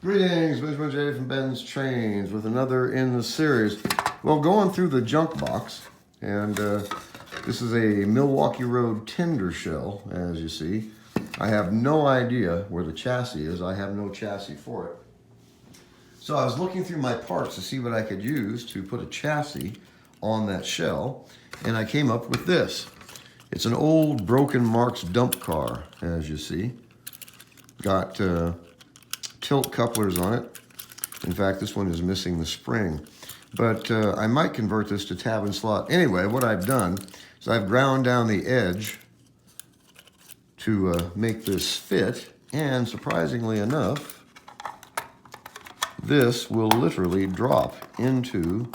Greetings, Benjamin J from Ben's Trains with another in the series. Well, going through the junk box, and this is a Milwaukee Road tender shell, as you see. I have no idea where the chassis is. I have no chassis for it. So I was looking through my parts to see what I could use to put a chassis on that shell, and I came up with this. It's an old broken Marks dump car, as you see. Got tilt couplers on it. In fact, this one is missing the spring. But I might convert this to tab and slot. Anyway, what I've done is I've ground down the edge to make this fit. And surprisingly enough, this will literally drop into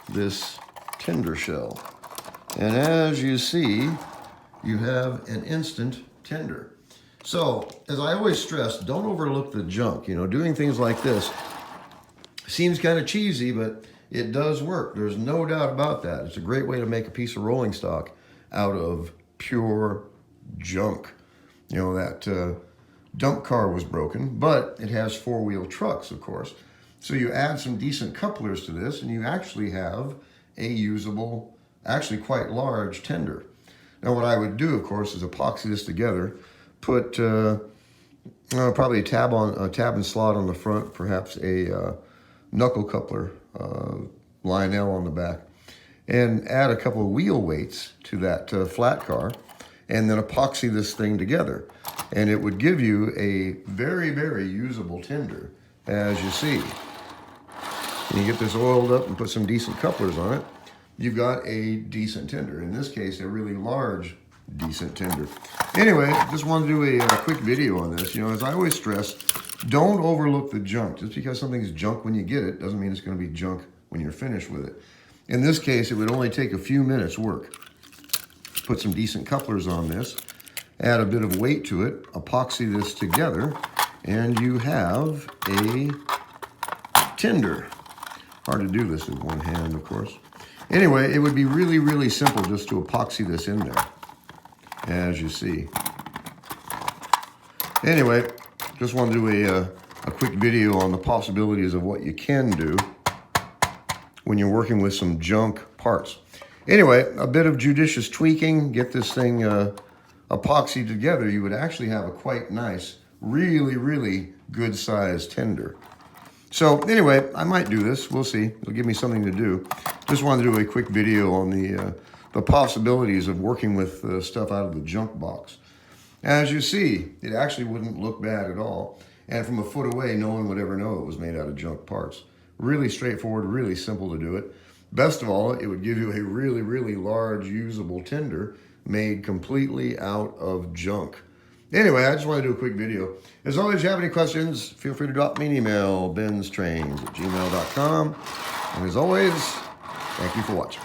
this tender shell. And as you see, you have an instant tender. So, as I always stress, don't overlook the junk. You know, doing things like this seems kind of cheesy, but it does work. There's no doubt about that. It's a great way to make a piece of rolling stock out of pure junk. You know, that dump car was broken, but it has four-wheel trucks, of course. So you add some decent couplers to this, and you actually have a usable, actually quite large tender. Now, what I would do, of course, is epoxy this together. Put probably a tab and slot on the front, perhaps a knuckle coupler, Lionel on the back, and add a couple of wheel weights to that flat car, and then epoxy this thing together. And it would give you a very, very usable tender, as you see. And you get this oiled up and put some decent couplers on it, you've got a decent tender. In this case, a really large decent tender. Anyway, just wanted to do a quick video on this. You know, as I always stress, don't overlook the junk. Just because something's junk when you get it doesn't mean it's going to be junk when you're finished with it. In this case, it would only take a few minutes work. Put some decent couplers on this, add a bit of weight to it, epoxy this together, and you have a tender. Hard to do this with one hand, of course. Anyway, it would be really, really simple just to epoxy this in there, as you see. Anyway, just wanted to do a quick video on the possibilities of what you can do when you're working with some junk parts. Anyway, a bit of judicious tweaking, get this thing epoxied together, you would actually have a quite nice, really, really good sized tender. So anyway, I might do this. We'll see. It'll give me something to do. Just wanted to do a quick video on the possibilities of working with stuff out of the junk box. As you see, it actually wouldn't look bad at all. And from a foot away, no one would ever know it was made out of junk parts. Really straightforward, really simple to do it. Best of all, it would give you a really, really large usable tender made completely out of junk. Anyway, I just want to do a quick video. As always, if you have any questions, feel free to drop me an email, BENZTRAINZ@gmail.com. And as always, thank you for watching.